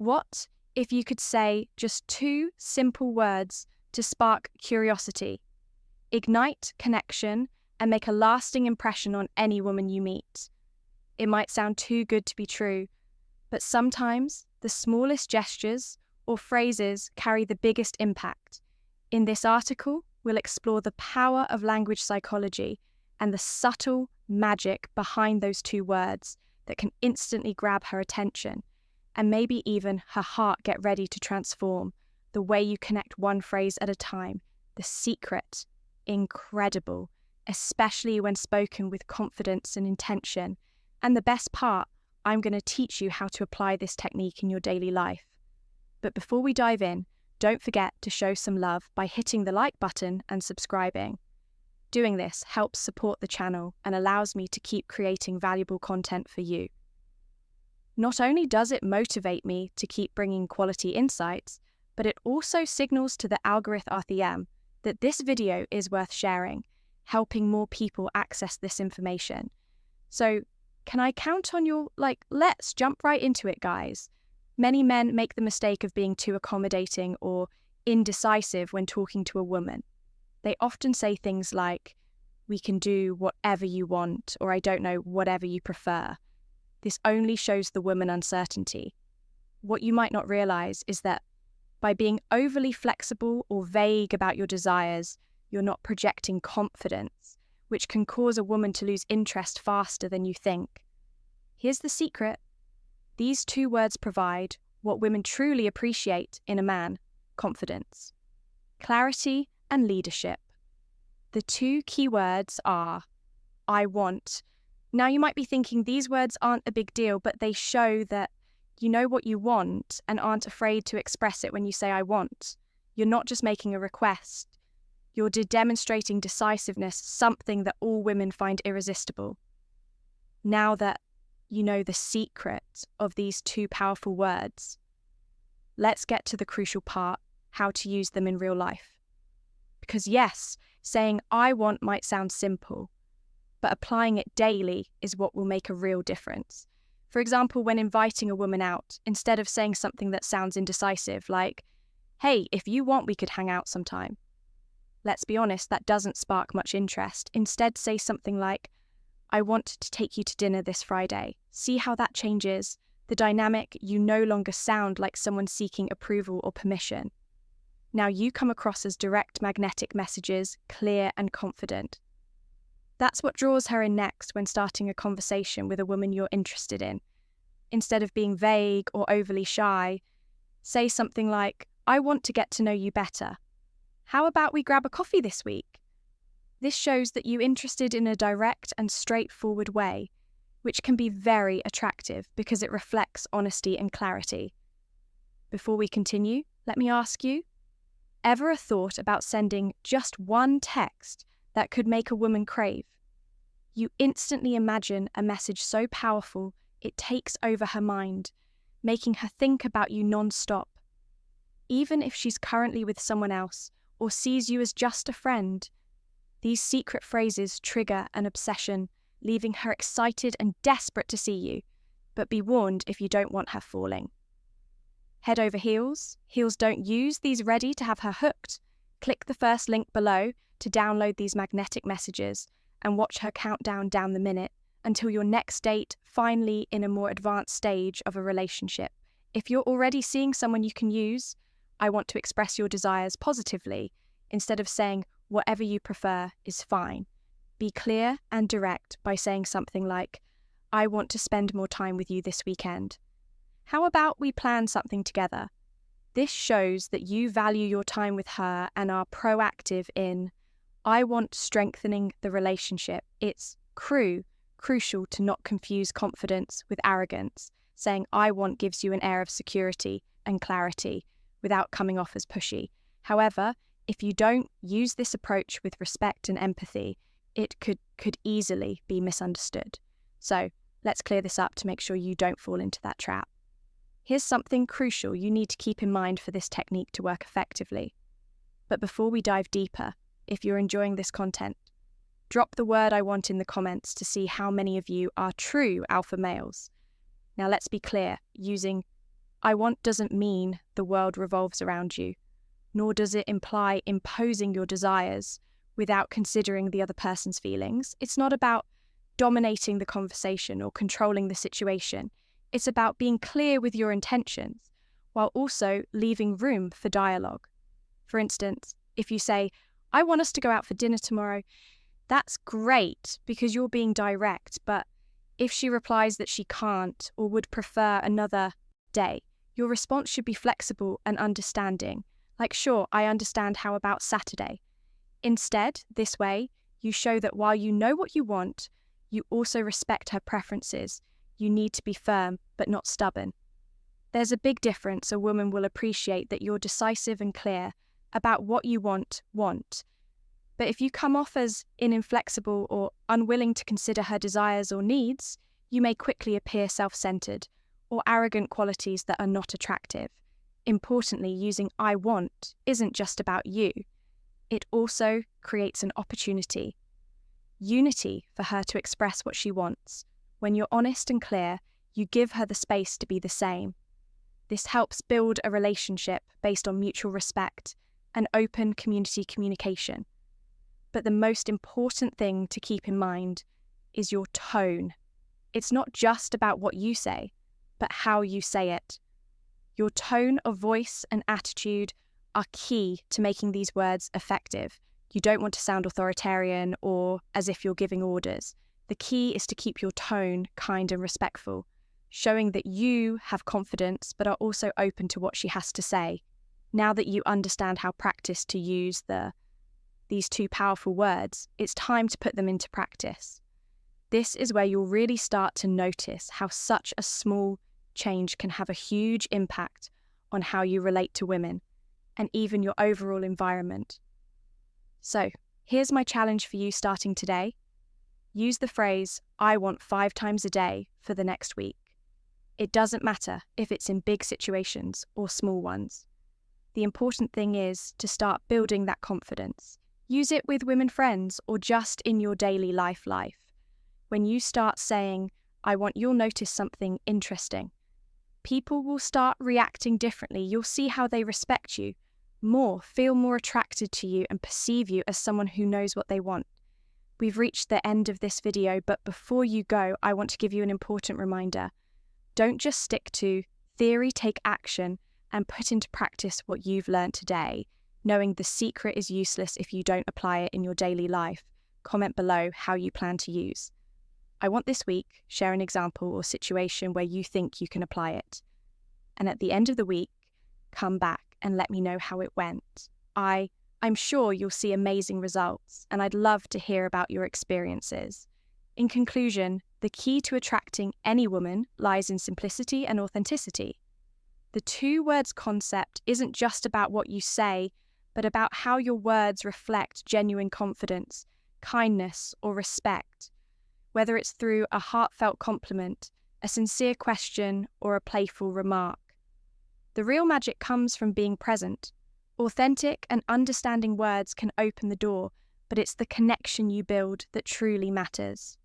What if you could say just two simple words to spark curiosity, ignite connection, and make a lasting impression on any woman you meet? It might sound too good to be true, but sometimes the smallest gestures or phrases carry the biggest impact. In this article, we'll explore the power of language psychology and the subtle magic behind those two words that can instantly grab her attention, and maybe even her heart get ready to transform. The way you connect one phrase at a time. The secret. Incredible, especially when spoken with confidence and intention. And the best part, I'm going to teach you how to apply this technique in your daily life. But before we dive in, don't forget to show some love by hitting the like button and subscribing. Doing this helps support the channel and allows me to keep creating valuable content for you. Not only does it motivate me to keep bringing quality insights, but it also signals to the algorithm RTM that this video is worth sharing, helping more people access this information. So, can I count on your, let's jump right into it, guys. Many men make the mistake of being too accommodating or indecisive when talking to a woman. They often say things like, "We can do whatever you want," or "I don't know, whatever you prefer." This only shows the woman uncertainty. What you might not realize is that by being overly flexible or vague about your desires, you're not projecting confidence, which can cause a woman to lose interest faster than you think. Here's the secret. These two words provide what women truly appreciate in a man: confidence, clarity, and leadership. The two key words are "I want." Now you might be thinking these words aren't a big deal, but they show that you know what you want and aren't afraid to express it when you say "I want." You're not just making a request. You're demonstrating decisiveness, something that all women find irresistible. Now that you know the secret of these two powerful words, let's get to the crucial part: how to use them in real life. Because yes, saying "I want" might sound simple, but applying it daily is what will make a real difference. For example, when inviting a woman out, instead of saying something that sounds indecisive, like, "Hey, if you want, we could hang out sometime." Let's be honest, that doesn't spark much interest. Instead, say something like, "I want to take you to dinner this Friday." See how that changes the dynamic. You no longer sound like someone seeking approval or permission. Now you come across as direct magnetic messages, clear and confident. That's what draws her in next when starting a conversation with a woman you're interested in. Instead of being vague or overly shy, say something like, "I want to get to know you better. How about we grab a coffee this week?" This shows that you're interested in a direct and straightforward way, which can be very attractive because it reflects honesty and clarity. Before we continue, let me ask you, ever a thought about sending just one text that could make a woman crave? You instantly imagine a message so powerful it takes over her mind, making her think about you non-stop. Even if she's currently with someone else or sees you as just a friend, these secret phrases trigger an obsession, leaving her excited and desperate to see you. But be warned if you don't want her falling. Head over heels. Heels don't use these ready to have her hooked. Click the first link below to download these magnetic messages and watch her count down the minute until your next date, finally in a more advanced stage of a relationship. If you're already seeing someone you can use, I want to express your desires positively. Instead of saying "whatever you prefer" is fine. Be clear and direct by saying something like, "I want to spend more time with you this weekend. How about we plan something together?" This shows that you value your time with her and are proactive in, "I want strengthening the relationship." It's crucial to not confuse confidence with arrogance. Saying "I want" gives you an air of security and clarity without coming off as pushy. However, if you don't use this approach with respect and empathy, it could easily be misunderstood. So let's clear this up to make sure you don't fall into that trap. Here's something crucial you need to keep in mind for this technique to work effectively. But before we dive deeper, if you're enjoying this content, drop the word "I want" in the comments to see how many of you are true alpha males. Now let's be clear, using I want doesn't mean the world revolves around you, nor does it imply imposing your desires without considering the other person's feelings. It's not about dominating the conversation or controlling the situation. It's about being clear with your intentions while also leaving room for dialogue. For instance, if you say, I want us to go out for dinner tomorrow, that's great because you're being direct, but if she replies that she can't or would prefer another day, your response should be flexible and understanding. Like, sure, I understand, how about Saturday? Instead, this way, you show that while you know what you want, you also respect her preferences. You need to be firm, but not stubborn. There's a big difference. A woman will appreciate that you're decisive and clear about what you want. But if you come off as inflexible or unwilling to consider her desires or needs, you may quickly appear self-centered or arrogant, qualities that are not attractive. Importantly, using I want isn't just about you. It also creates an opportunity, unity for her to express what she wants. When you're honest and clear, you give her the space to be the same. This helps build a relationship based on mutual respect and open communication. But the most important thing to keep in mind is your tone. It's not just about what you say, but how you say it. Your tone of voice and attitude are key to making these words effective. You don't want to sound authoritarian or as if you're giving orders. The key is to keep your tone kind and respectful, showing that you have confidence but are also open to what she has to say. Now that you understand how practice to use these two powerful words, it's time to put them into practice. This is where you'll really start to notice how such a small change can have a huge impact on how you relate to women and even your overall environment. So, here's my challenge for you starting today. Use the phrase, I want 5 times a day for the next week. It doesn't matter if it's in big situations or small ones. The important thing is to start building that confidence. Use it with women friends or just in your daily life. When you start saying, I want, you'll notice something interesting. People will start reacting differently. You'll see how they respect you more, feel more attracted to you, and perceive you as someone who knows what they want. We've reached the end of this video, but before you go, I want to give you an important reminder. Don't just stick to theory, take action and put into practice what you've learned today, knowing the secret is useless if you don't apply it in your daily life. Comment below how you plan to use. I want this week, share an example or situation where you think you can apply it. And at the end of the week, come back and let me know how it went. I'm sure you'll see amazing results, and I'd love to hear about your experiences. In conclusion, the key to attracting any woman lies in simplicity and authenticity. The two words concept isn't just about what you say, but about how your words reflect genuine confidence, kindness, or respect. Whether it's through a heartfelt compliment, a sincere question, or a playful remark. The real magic comes from being present. Authentic and understanding words can open the door, but it's the connection you build that truly matters.